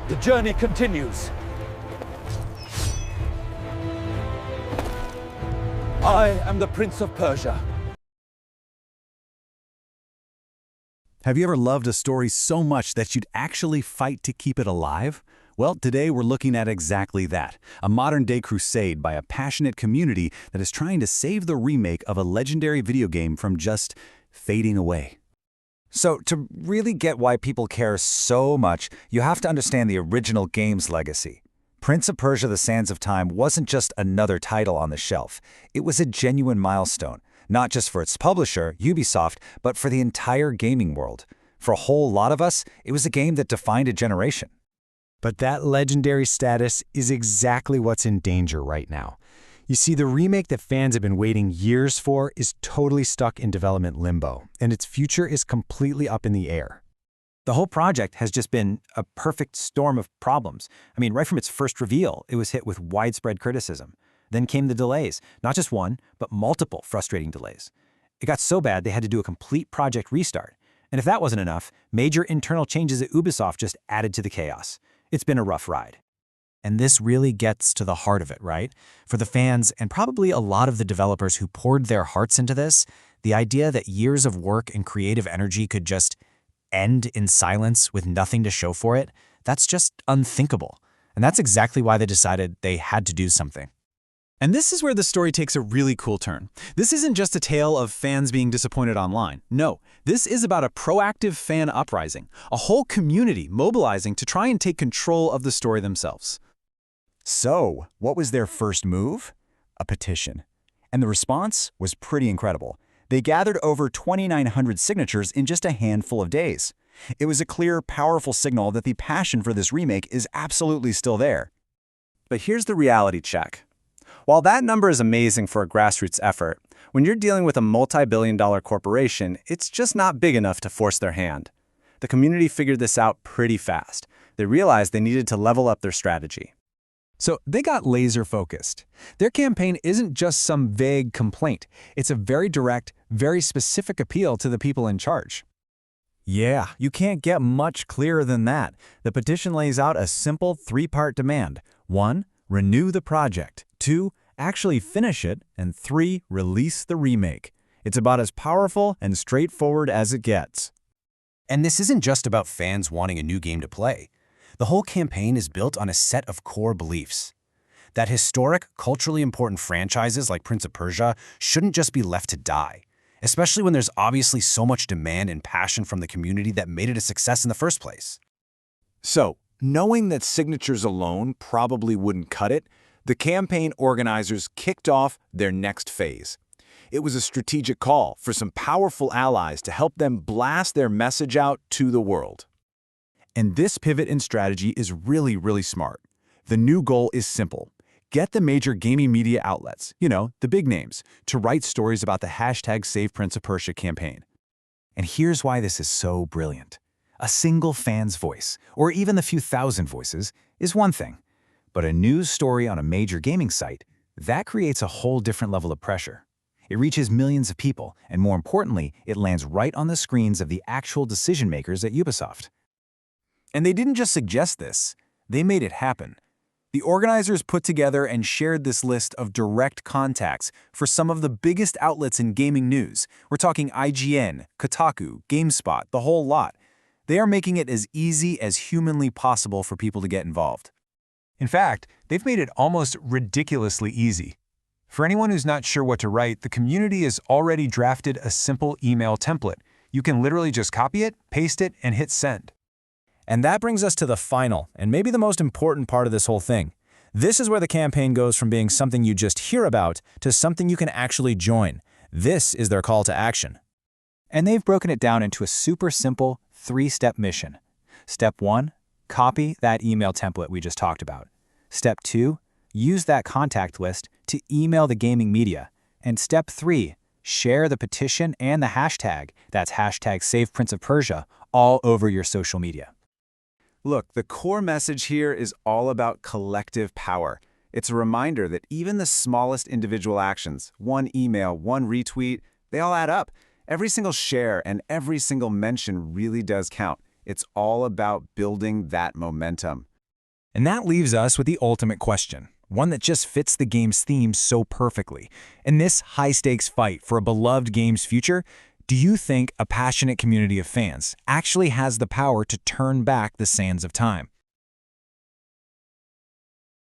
The journey continues. I am the Prince of Persia. Have you ever loved a story so much that you'd actually fight to keep it alive? Well, today we're looking at exactly that, a modern-day crusade by a passionate community that is trying to save the remake of a legendary video game from just fading away. So, to really get why people care so much, you have to understand the original game's legacy. Prince of Persia: The Sands of Time wasn't just another title on the shelf. It was a genuine milestone, not just for its publisher, Ubisoft, but for the entire gaming world. For a whole lot of us, it was a game that defined a generation. But that legendary status is exactly what's in danger right now. You see, the remake that fans have been waiting years for is totally stuck in development limbo, and its future is completely up in the air. The whole project has just been a perfect storm of problems. I mean, right from its first reveal, it was hit with widespread criticism. Then came the delays, not just one, but multiple frustrating delays. It got so bad they had to do a complete project restart. And if that wasn't enough, major internal changes at Ubisoft just added to the chaos. It's been a rough ride. And this really gets to the heart of it, right? For the fans, and probably a lot of the developers who poured their hearts into this, the idea that years of work and creative energy could just end in silence with nothing to show for it, that's just unthinkable. And that's exactly why they decided they had to do something. And this is where the story takes a really cool turn. This isn't just a tale of fans being disappointed online. No, this is about a proactive fan uprising, a whole community mobilizing to try and take control of the story themselves. So, what was their first move? A petition. And the response was pretty incredible. They gathered over 2,900 signatures in just a handful of days. It was a clear, powerful signal that the passion for this remake is absolutely still there. But here's the reality check. While that number is amazing for a grassroots effort, when you're dealing with a multi-billion-dollar corporation, it's just not big enough to force their hand. The community figured this out pretty fast. They realized they needed to level up their strategy. So they got laser-focused. Their campaign isn't just some vague complaint. It's a very direct, very specific appeal to the people in charge. Yeah, you can't get much clearer than that. The petition lays out a simple three-part demand. 1. Renew the project. 2. Actually finish it. And 3. Release the remake. It's about as powerful and straightforward as it gets. And this isn't just about fans wanting a new game to play. The whole campaign is built on a set of core beliefs. That historic, culturally important franchises like Prince of Persia shouldn't just be left to die, especially when there's obviously so much demand and passion from the community that made it a success in the first place. So, knowing that signatures alone probably wouldn't cut it, the campaign organizers kicked off their next phase. It was a strategic call for some powerful allies to help them blast their message out to the world. And this pivot in strategy is really smart. The new goal is simple. Get the major gaming media outlets, the big names, to write stories about the #Save Prince of Persia campaign. And here's why this is so brilliant. A single fan's voice, or even the few thousand voices, is one thing. But a news story on a major gaming site, that creates a whole different level of pressure. It reaches millions of people, and more importantly, it lands right on the screens of the actual decision makers at Ubisoft. And they didn't just suggest this, they made it happen. The organizers put together and shared this list of direct contacts for some of the biggest outlets in gaming news. We're talking IGN, Kotaku, GameSpot, the whole lot. They are making it as easy as humanly possible for people to get involved. In fact, they've made it almost ridiculously easy. For anyone who's not sure what to write, the community has already drafted a simple email template. You can literally just copy it, paste it, and hit send. And that brings us to the final, and maybe the most important part of this whole thing. This is where the campaign goes from being something you just hear about to something you can actually join. This is their call to action. And they've broken it down into a super simple 3-step mission. Step 1, copy that email template we just talked about. Step 2, use that contact list to email the gaming media. And Step 3, share the petition and the hashtag, that's #SavePrinceOfPersia, all over your social media. Look, the core message here is all about collective power. It's a reminder that even the smallest individual actions, one email, one retweet, they all add up. Every single share and every single mention really does count. It's all about building that momentum. And that leaves us with the ultimate question, one that just fits the game's theme so perfectly. In this high-stakes fight for a beloved game's future, do you think a passionate community of fans actually has the power to turn back the sands of time?